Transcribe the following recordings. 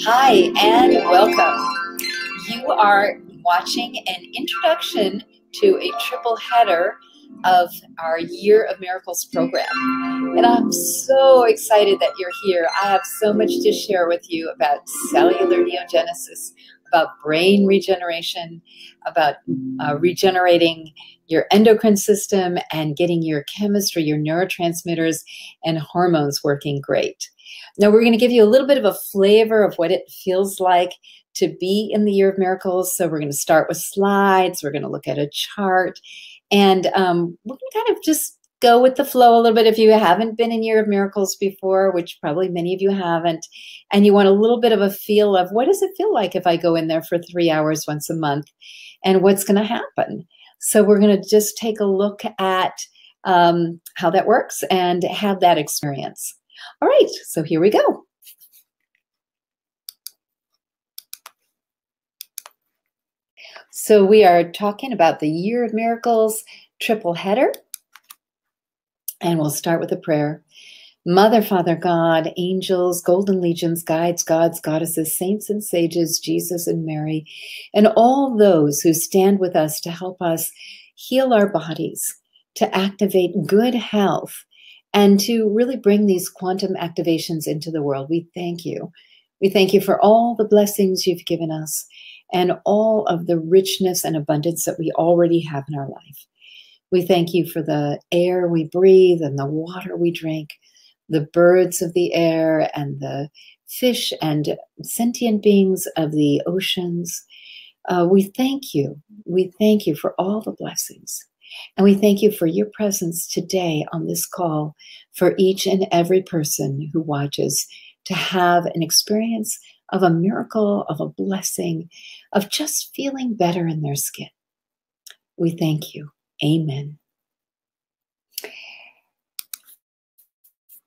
Hi and welcome. You are watching an introduction to a triple header of our Year of Miracles program. And I'm so excited that you're here. I have so much to share with you about cellular neogenesis, about brain regeneration, about regenerating your endocrine system and getting your chemistry, your neurotransmitters, and hormones working great. Now, we're going to give you a little bit of a flavor of what it feels like to be in the Year of Miracles. So we're going to start with slides. We're going to look at a chart. And we're going to kind of just go with the flow a little bit. If you haven't been in Year of Miracles before, which probably many of you haven't, and you want a little bit of a feel of what does it feel like if I go in there for 3 hours once a month and what's going to happen. So we're going to just take a look at how that works and have that experience. All right, so here we go. So we are talking about the Year of Miracles triple header, and we'll start with a prayer. Mother, Father, God, angels, golden legions, guides, gods, goddesses, saints and sages, Jesus and Mary, and all those who stand with us to help us heal our bodies, to activate good health, and to really bring these quantum activations into the world. We thank you. We thank you for all the blessings you've given us and all of the richness and abundance that we already have in our life. We thank you for the air we breathe and the water we drink, the birds of the air and the fish and sentient beings of the oceans. We thank you. We thank you for all the blessings. And we thank you for your presence today on this call for each and every person who watches to have an experience of a miracle, of a blessing, of just feeling better in their skin. We thank you. Amen.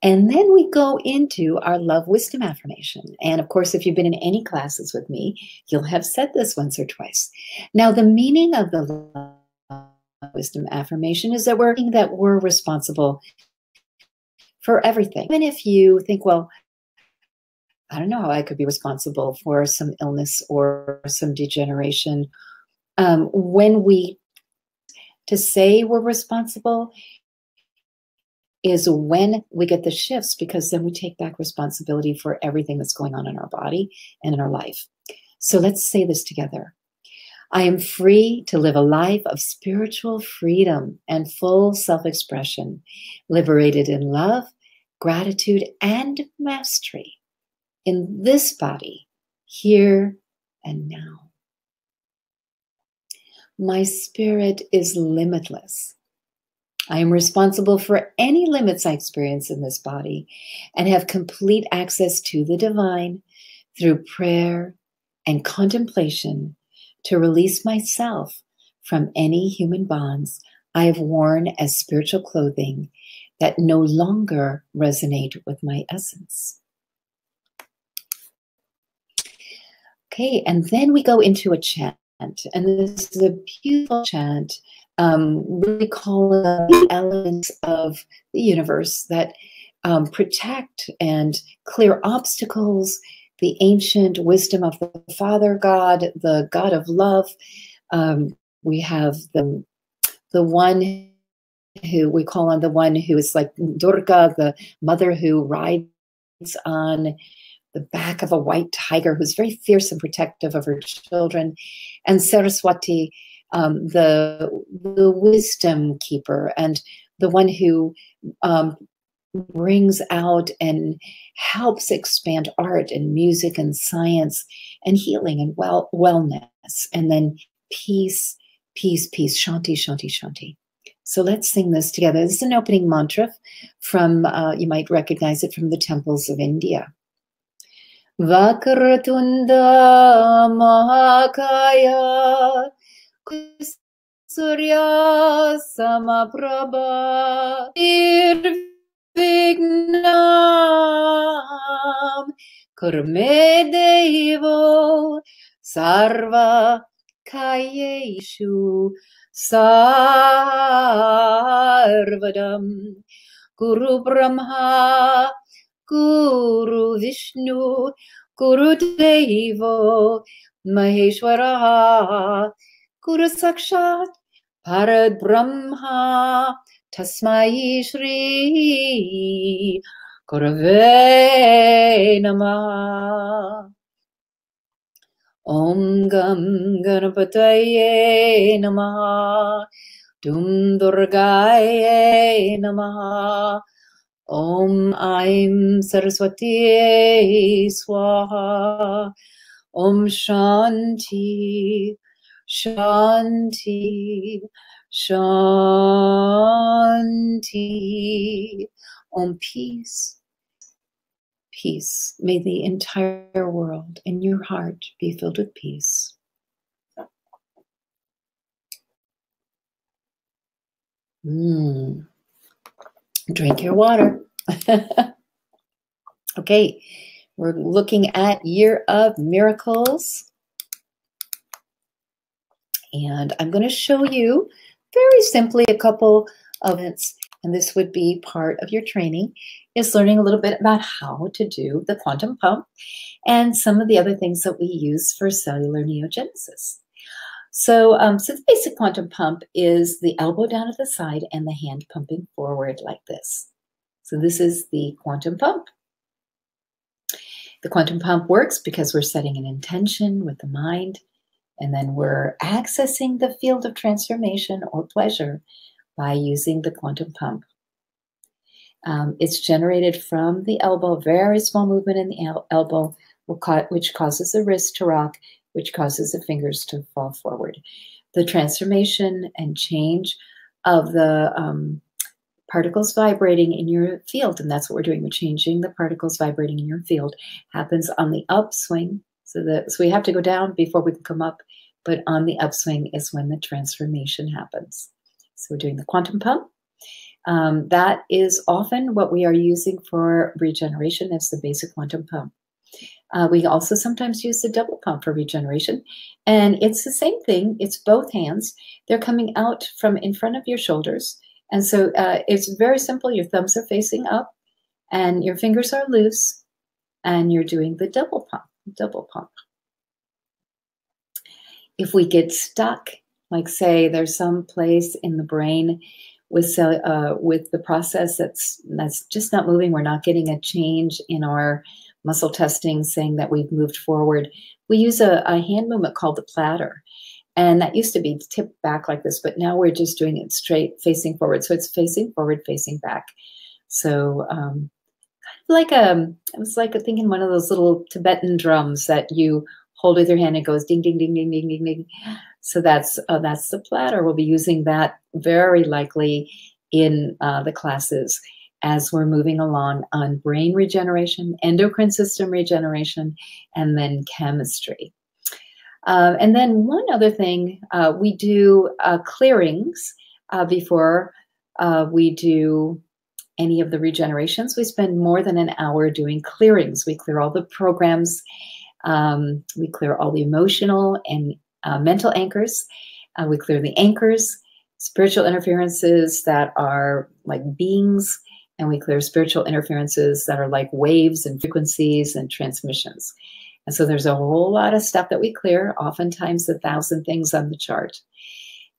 And then we go into our love wisdom affirmation. And of course, if you've been in any classes with me, you'll have said this once or twice. Now, the meaning of the love wisdom affirmation is that we're responsible for everything. Even if you think, well, I don't know how I could be responsible for some illness or some degeneration. To say we're responsible is when we get the shifts, because then we take back responsibility for everything that's going on in our body and in our life. So let's say this together. I am free to live a life of spiritual freedom and full self-expression, liberated in love, gratitude, and mastery in this body, here and now. My spirit is limitless. I am responsible for any limits I experience in this body and have complete access to the divine through prayer and contemplation to release myself from any human bonds I have worn as spiritual clothing that no longer resonate with my essence. Okay, and then we go into a chant, and this is a beautiful chant, really calling the elements of the universe that protect and clear obstacles, the ancient wisdom of the Father God, the God of love. We have the one who we call on, the one who is like Durga, the mother who rides on the back of a white tiger, who's very fierce and protective of her children, and Saraswati, the wisdom keeper, and the one who brings out and helps expand art and music and science and healing and wellness, and then peace, peace, peace, shanti, shanti, shanti. So let's sing this together. This is an opening mantra from, you might recognize it from the temples of India. Vakratunda Mahakaya Surya Samaprabha Nirvignam Kurme Devo Sarva Kayeshu Sarvadam Guru Brahma Guru Vishnu, Guru Devo, Maheshwara, Guru Sakshat, Parad Brahma, Tasmai Shri, Gurave Namah. Om Gam Ganapataye Namaha, Dum Durgaye Namaha, Om Aim Saraswati Swaha, Om Shanti, Shanti, Shanti. Om peace. Peace. May the entire world and your heart be filled with peace. Drink your water. Okay, we're looking at Year of Miracles. And I'm going to show you very simply a couple of events, and this would be part of your training, is learning a little bit about how to do the quantum pump and some of the other things that we use for cellular neogenesis. So, the basic quantum pump is the elbow down at the side and the hand pumping forward like this. So this is the quantum pump. The quantum pump works because we're setting an intention with the mind, and then we're accessing the field of transformation or pleasure by using the quantum pump. It's generated from the elbow, very small movement in the elbow, which causes the wrist to rock, which causes the fingers to fall forward. The transformation and change of the particles vibrating in your field, and that's what we're doing. We're changing the particles vibrating in your field, happens on the upswing. So we have to go down before we can come up, but on the upswing is when the transformation happens. So we're doing the quantum pump. That is often what we are using for regeneration as the basic quantum pump. We also sometimes use the double pump for regeneration, and it's the same thing. It's both hands. They're coming out from in front of your shoulders, and so it's very simple. Your thumbs are facing up, and your fingers are loose, and you're doing the double pump. Double pump. If we get stuck, like say there's some place in the brain with the process that's just not moving, we're not getting a change in our muscle testing saying that we've moved forward, we use a hand movement called the platter. And that used to be tipped back like this, but now we're just doing it straight, facing forward. So it's facing forward, facing back. So I was like thinking one of those little Tibetan drums that you hold with your hand and it goes ding, ding, ding, ding, ding, ding, ding. So that's the platter. We'll be using that very likely in the classes as we're moving along on brain regeneration, endocrine system regeneration, and then chemistry. And then one other thing, we do clearings before we do any of the regenerations. We spend more than an hour doing clearings. We clear all the programs. We clear all the emotional and mental anchors. We clear the anchors, spiritual interferences that are like beings, and we clear spiritual interferences that are like waves and frequencies and transmissions. And so there's a whole lot of stuff that we clear, oftentimes 1,000 things on the chart.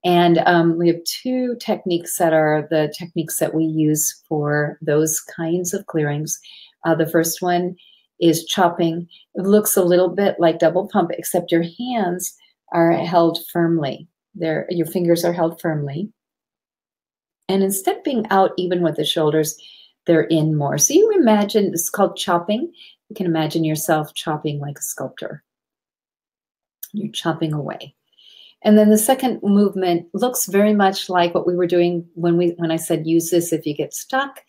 And we have two techniques that are the techniques that we use for those kinds of clearings. The first one is chopping. It looks a little bit like double pump, except your hands are held firmly. Your fingers are held firmly. And instead of being out even with the shoulders, they're in more. So you imagine, it's called chopping. You can imagine yourself chopping like a sculptor. You're chopping away. And then the second movement looks very much like what we were doing when I said use this if you get stuck.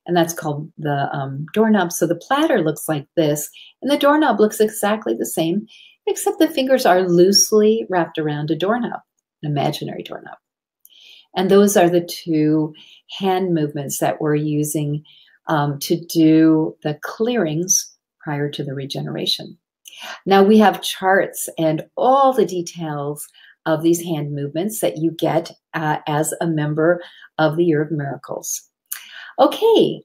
And that's called the doorknob. So the platter looks like this, and the doorknob looks exactly the same, except the fingers are loosely wrapped around a doorknob, an imaginary doorknob. And those are the two hand movements that we're using to do the clearings prior to the regeneration. Now we have charts and all the details of these hand movements that you get as a member of the Year of Miracles. Okay,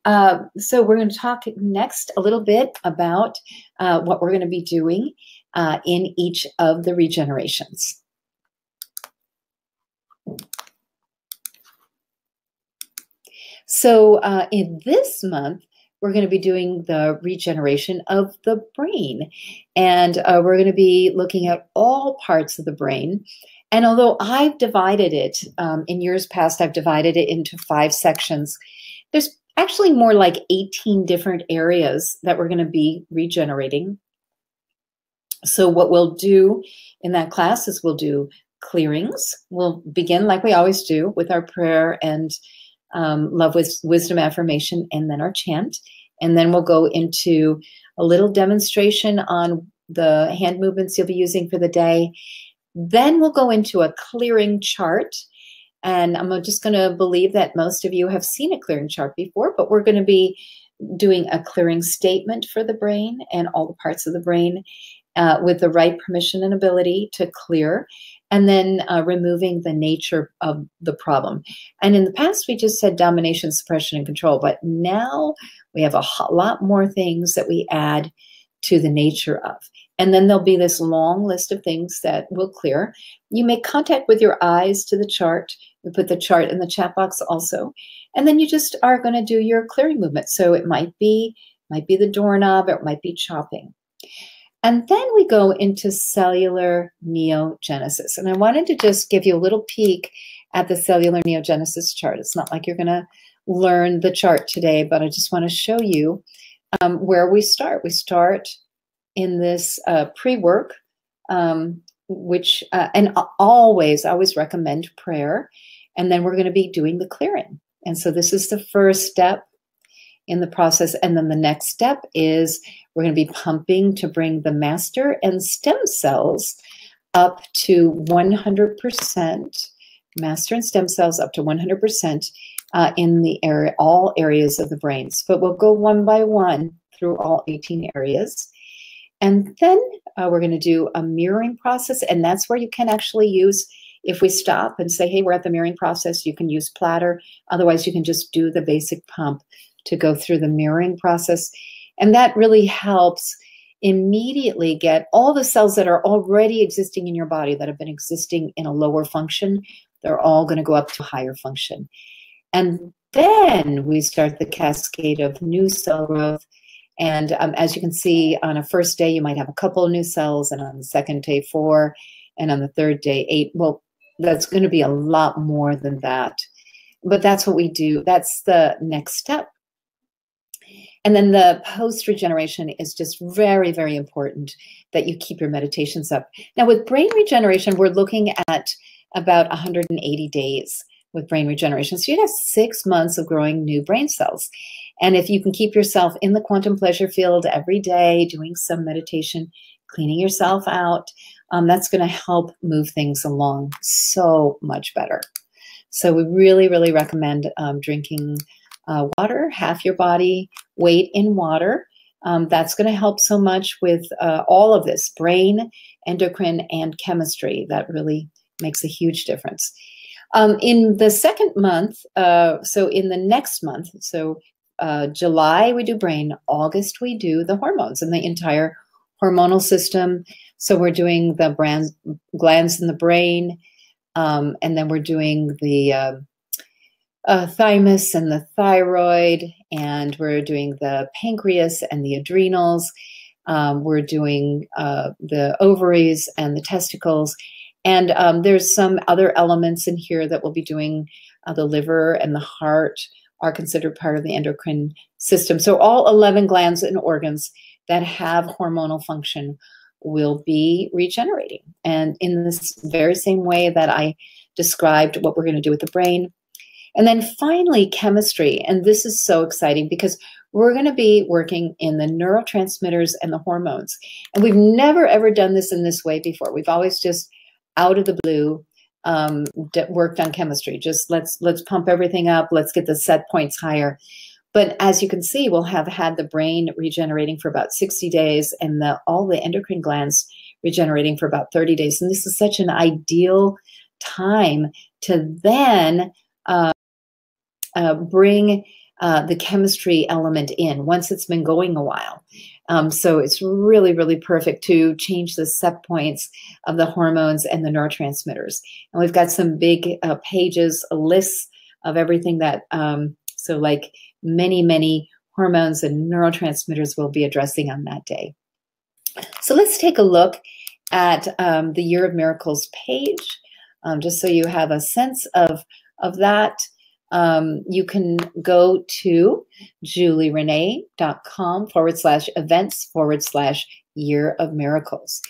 so we're going to talk next a little bit about what we're going to be doing in each of the regenerations. So in this month, we're going to be doing the regeneration of the brain. And we're going to be looking at all parts of the brain. And although I've divided it, in years past, I've divided it into 5 sections, there's actually more like 18 different areas that we're going to be regenerating. So what we'll do in that class is we'll do clearings. We'll begin like we always do with our prayer and love with wisdom affirmation, and then our chant. And then we'll go into a little demonstration on the hand movements you'll be using for the day. Then we'll go into a clearing chart. And I'm just going to believe that most of you have seen a clearing chart before, but we're going to be doing a clearing statement for the brain and all the parts of the brain with the right permission and ability to clear, and then removing the nature of the problem. And in the past, we just said domination, suppression, and control, but now we have a lot more things that we add to the nature of. And then there'll be this long list of things that will clear. You make contact with your eyes to the chart. We put the chart in the chat box also. And then you just are going to do your clearing movement. So it might be the doorknob, or it might be chopping. And then we go into cellular neogenesis. And I wanted to just give you a little peek at the cellular neogenesis chart. It's not like you're going to learn the chart today, but I just want to show you where we start. We start in this pre-work, which, and always recommend prayer. And then we're going to be doing the clearing. And so this is the first step in the process. And then the next step is we're going to be pumping to bring the master and stem cells up to 100%, master and stem cells up to 100% in the area, all areas of the brains. But we'll go one by one through all 18 areas. And then we're going to do a mirroring process. And that's where you can actually use, if we stop and say, hey, we're at the mirroring process, you can use platter. Otherwise, you can just do the basic pump to go through the mirroring process. And that really helps immediately get all the cells that are already existing in your body that have been existing in a lower function, they're all going to go up to higher function. And then we start the cascade of new cell growth. And as you can see, on a first day, you might have a couple of new cells, and on the second day, 4, and on the third day, 8. Well, that's going to be a lot more than that. But that's what we do. That's the next step. And then the post-regeneration is just very, very important that you keep your meditations up. Now, with brain regeneration, we're looking at about 180 days with brain regeneration. So you have 6 months of growing new brain cells. And if you can keep yourself in the quantum pleasure field every day, doing some meditation, cleaning yourself out, that's going to help move things along so much better. So we really, really recommend drinking water, half your body weight in water. That's going to help so much with all of this, brain, endocrine, and chemistry. That really makes a huge difference. In the second month, so in the next month, so July we do brain, August we do the hormones and the entire hormonal system. So we're doing the glands in the brain, and then we're doing the thymus and the thyroid, and we're doing the pancreas and the adrenals. We're doing the ovaries and the testicles. And there's some other elements in here that we'll be doing. The liver and the heart are considered part of the endocrine system. So all 11 glands and organs that have hormonal function will be regenerating. And in this very same way that I described what we're going to do with the brain. And then finally, chemistry. And this is so exciting because we're going to be working in the neurotransmitters and the hormones. And we've never, ever done this in this way before. We've always just out of the blue worked on chemistry. Just let's pump everything up. Let's get the set points higher. But as you can see, we'll have had the brain regenerating for about 60 days and all the endocrine glands regenerating for about 30 days. And this is such an ideal time to then bring the chemistry element in once it's been going a while. So it's really, really perfect to change the set points of the hormones and the neurotransmitters. And we've got some big pages, lists of everything that, so like many hormones and neurotransmitters we'll be addressing on that day. So let's take a look at the Year of Miracles page, just so you have a sense of that. You can go to julierenee.com/events/Year of Miracles.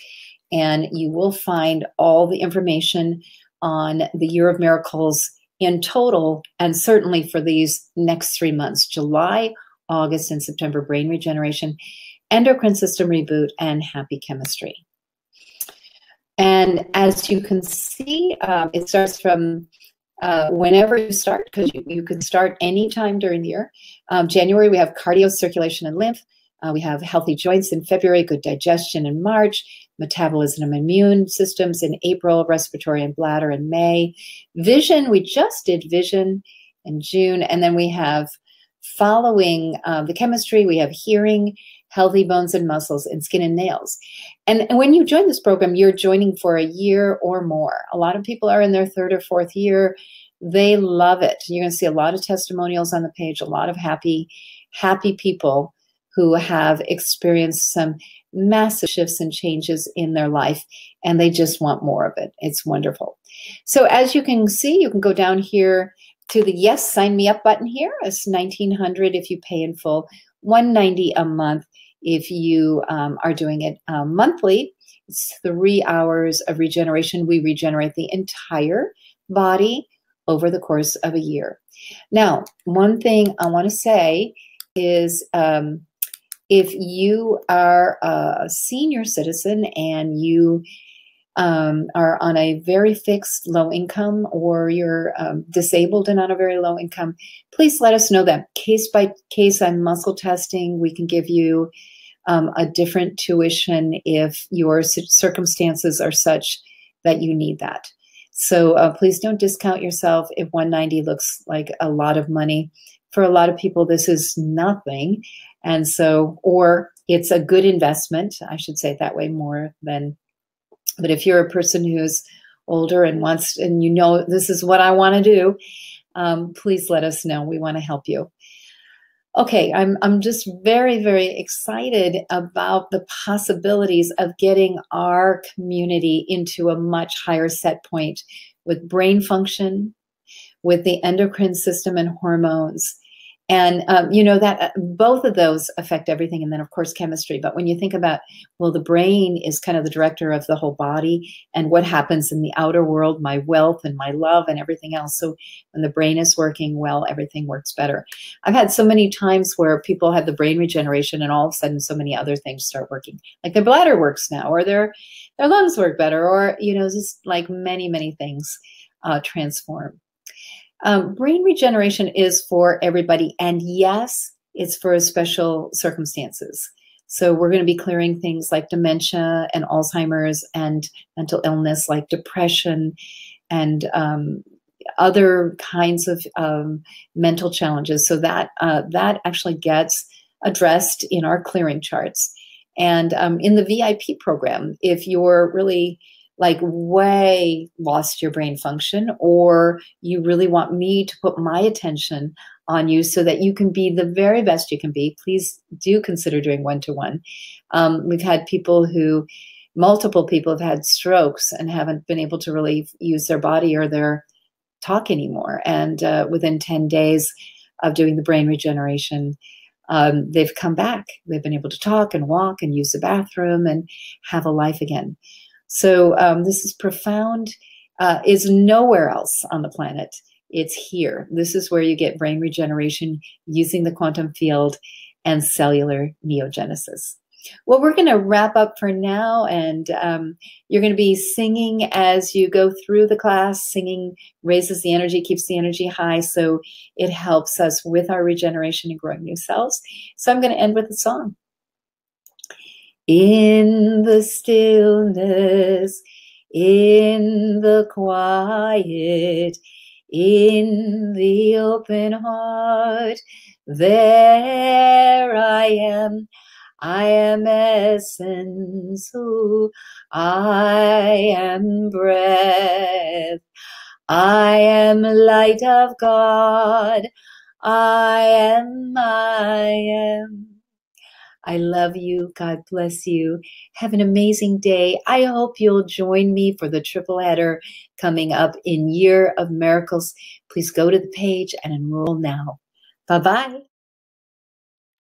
And you will find all the information on the Year of Miracles in total, and certainly for these next 3 months, July, August, and September, brain regeneration, endocrine system reboot, and happy chemistry. And as you can see, it starts from whenever you start, because you can start anytime during the year. January, we have cardio, circulation, and lymph. We have healthy joints in February, good digestion in March, metabolism and immune systems in April, respiratory and bladder in May. Vision, we just did vision in June. And then we have, following the chemistry, we have hearing, healthy bones and muscles, and skin and nails. And when you join this program, you're joining for a year or more. A lot of people are in their 3rd or 4th year. They love it. You're going to see a lot of testimonials on the page, a lot of happy people who have experienced some massive shifts and changes in their life, and they just want more of it. It's wonderful. So as you can see, you can go down here to the Yes, Sign Me Up button here. It's $1,900 if you pay in full, $190 a month if you are doing it monthly. It's 3 hours of regeneration. We regenerate the entire body over the course of a year. Now, one thing I want to say is if you are a senior citizen and you are on a very fixed low income, or you're disabled and on a very low income, please let us know that. Case by case on muscle testing, we can give you a different tuition if your circumstances are such that you need that. So please don't discount yourself if $190 looks like a lot of money. For a lot of people, this is nothing. And so, or it's a good investment, I should say it that way more than, but if you're a person who's older and wants, and you know, this is what I want to do, please let us know. We want to help you. Okay, I'm just very, very excited about the possibilities of getting our community into a much higher set point with brain function, with the endocrine system and hormones. And you know that both of those affect everything. And then, of course, chemistry. But when you think about, well, the brain is kind of the director of the whole body, and what happens in the outer world, my wealth and my love and everything else. So when the brain is working well, everything works better. I've had so many times where people have the brain regeneration and all of a sudden so many other things start working. Like their bladder works now, or their lungs work better, or, you know, just like many things transform. Brain regeneration is for everybody. And yes, it's for special circumstances. So we're going to be clearing things like dementia and Alzheimer's and mental illness like depression and other kinds of mental challenges. So that actually gets addressed in our clearing charts. And in the VIP program, if you're really like way lost your brain function, or you really want me to put my attention on you so that you can be the very best you can be, please do consider doing one-to-one. We've had multiple people have had strokes and haven't been able to really use their body or their talk anymore. And within 10 days of doing the brain regeneration, they've come back. They've been able to talk and walk and use the bathroom and have a life again. So this is profound, is nowhere else on the planet. It's here. This is where you get brain regeneration using the quantum field and cellular neogenesis. Well, we're going to wrap up for now, and you're going to be singing as you go through the class. Singing raises the energy, keeps the energy high, so it helps us with our regeneration and growing new cells. So I'm going to end with a song. In the stillness, in the quiet, In the open heart, there I am. I am essence, ooh, I am breath. I am light of God. I am, I am. I love you. God bless you. Have an amazing day. I hope you'll join me for the triple header coming up in Year of Miracles. Please go to the page and enroll now. Bye-bye.